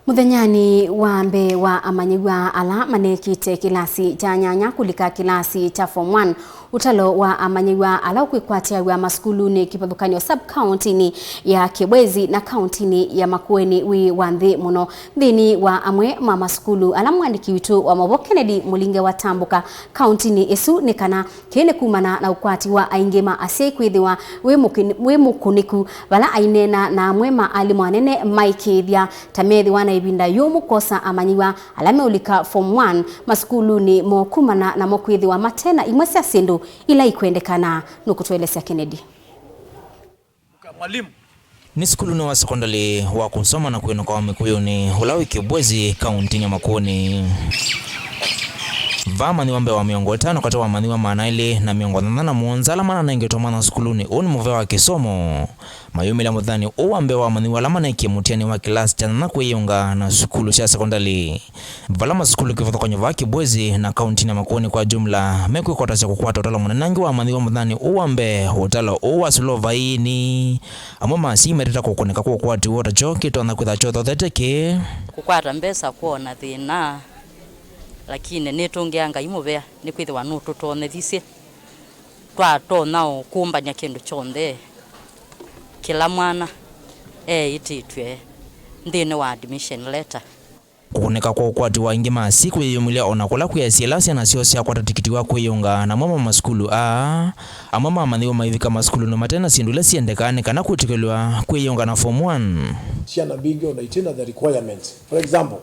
Muthenyani wambe wa Amanyiw'A ala Manekie kilasi cha nyanya Kulika kilasi cha form 1 utalo wa Amanyiw'A ala ukikwatia wa maskuluni kipathukanio sub-county ni ya Kcpe na county ya Makueni wi wanthi muno thini wa amwe mama skulu ala mwandiki witu wa Mabo Kennedy mulinge wa Tambuka county ni isu nikana kene kumana na ukwati wa aingema ase kwithiwa we mukuniku bala ainena na amwe maalimu anene maikithia tamethi wana ibinda yomu kosa Amanyiw'A alame ulika form 1 maskulu ni mokumana na mokwithi wa matena imwesi asindu ila ikwendekana nukutuelesea Kennedy. Mwalimu ni skulu ni wa sekondari wa kusoma na kuinuka wa Mikuyuni ulawi Kcpe kaunti ya Makueni. Vama ni wambe wa miongo 5 kati wa Amanyiw'A manaili na miongo 8 ala mana ingetomana skuluni uni muve wa kisomo. Mayumila mudhani uwambe wa Amanyiw'A ala Manekie mutiani wa kilasi cha na kuiunga na skulu cha sekondari. Valama skulu kifuthukanyo wa Kcpe na kaunti ya Makueni kwa jumla meku kota cha kukwata utalo mwanangi wa Amanyiw'A mudhani uwambe utalo uwa sulovaini amwa masi merita kukoneka kwa kwati wota choki tona kwitha chotho theteke kukwata mbesa kuona thina lakini nitungianga imuvea ni kwithwa no tutonethise twatona kumbanya kindu chonthe kila mwana ititwe ndine wa admission letter kuoneka kwa ukwati wa ingi masi kwiyumulia ona kula kuyasielasi na sio sia kwata tikiti wa kuyunga na mama maskulu amama Amanyiw'A maivika maskulu no matena sindule siendekane kana kutikelwa kuyunga na form 1 siana bingi ona itina the requirements. For example,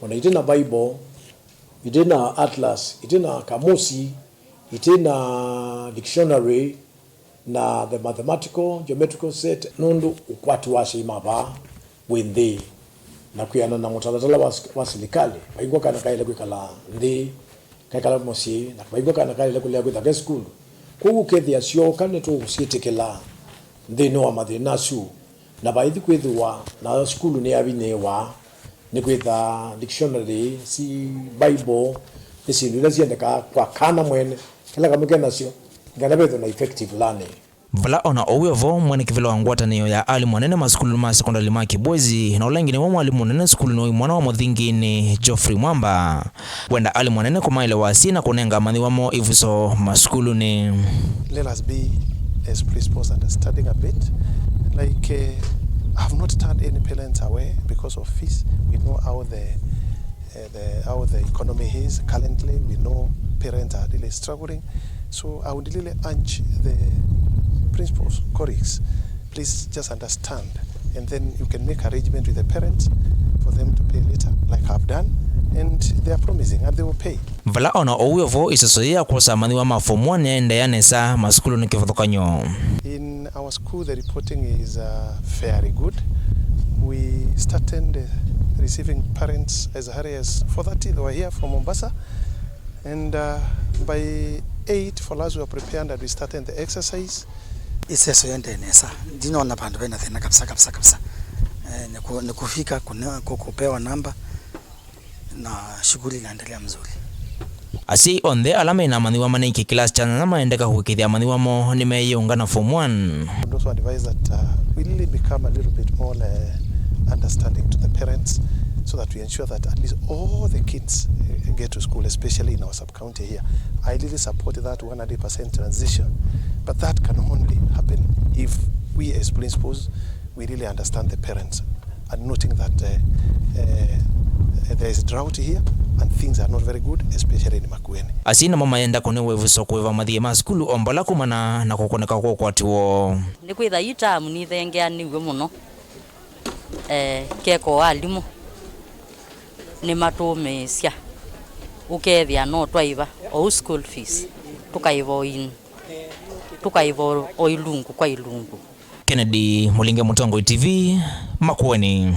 ona itina Bible, itina atlas, itina kamusi, itina dictionary na the mathematical geometrical set nundu ukwati wa shimaba windi na kuyana na mutalatala wa serikali baigwa kana kaile kwikala ndi kaikala mosi na baigwa kana kaile kulia kwitha school kugu kethia sio kana tu usitikela ndi no amathina su na baithi kwithwa na school ni abinewa ni kwitha dictionary si Bible isi ndila siendeka kwa kana mwene kila kamuke nasio ngana betho na effective learning. Vala ona owevo mwene kivilo wangwata niyo ya alimu wanene maskulu ma sekondari ma Kcpe na ulengi ni wa mwalimu wanene skulu no mwana wa mothingi ni Geoffrey Mwamba wenda alimu wanene kumaile wasi na kunenga Amanyiw'A mo ivuso maskulu ni let us be as principals understanding a bit like I have not turned any parents away because of fees. We know how the economy is currently. We know parents are really struggling. So I would really urge the principals, colleagues, please just understand, and then you can make arrangement with the parents for them to pay later, like I've done, and they are promising, and they will pay. Vala ona owevo isosoya kusa Amanyiw'A ma form 1 ende yanesa maskulu ni kifuthukanyo. In our school, the reporting is very good. We started receiving parents as early as 4:30. They were here from Mombasa, and by 8 for us we were prepared and we started the exercise. Iseso yende nesa dino na bandu bena thina kabisa nikufika kupewa namba na shughuli inaendelea mzuri. Asi onde alama ina Amanyiw'A Manekie kilasi cha na maendeka kukithia Amanyiw'A mo nimeiunga na form 1. Those who advise that we really become a little bit more understanding to the parents so that we ensure that at least all the kids get to school, especially in our sub-county here. I really support that 100% transition, but that can only happen if we as principals, we really understand the parents and noting that there is drought here and things are not very good, especially in Makueni. Asina mama yenda kone wevuso kuiva mathie ma skulu ombala kumana na kukoneka kwa kwatiwo. Ni kwitha itamu ni thengea niwe muno keko alimu ni matumesia ukethia no twaiva o school fees tukaivo oilungu kwa ilungu. Kennedy Mulinge Mutongo TV Makueni.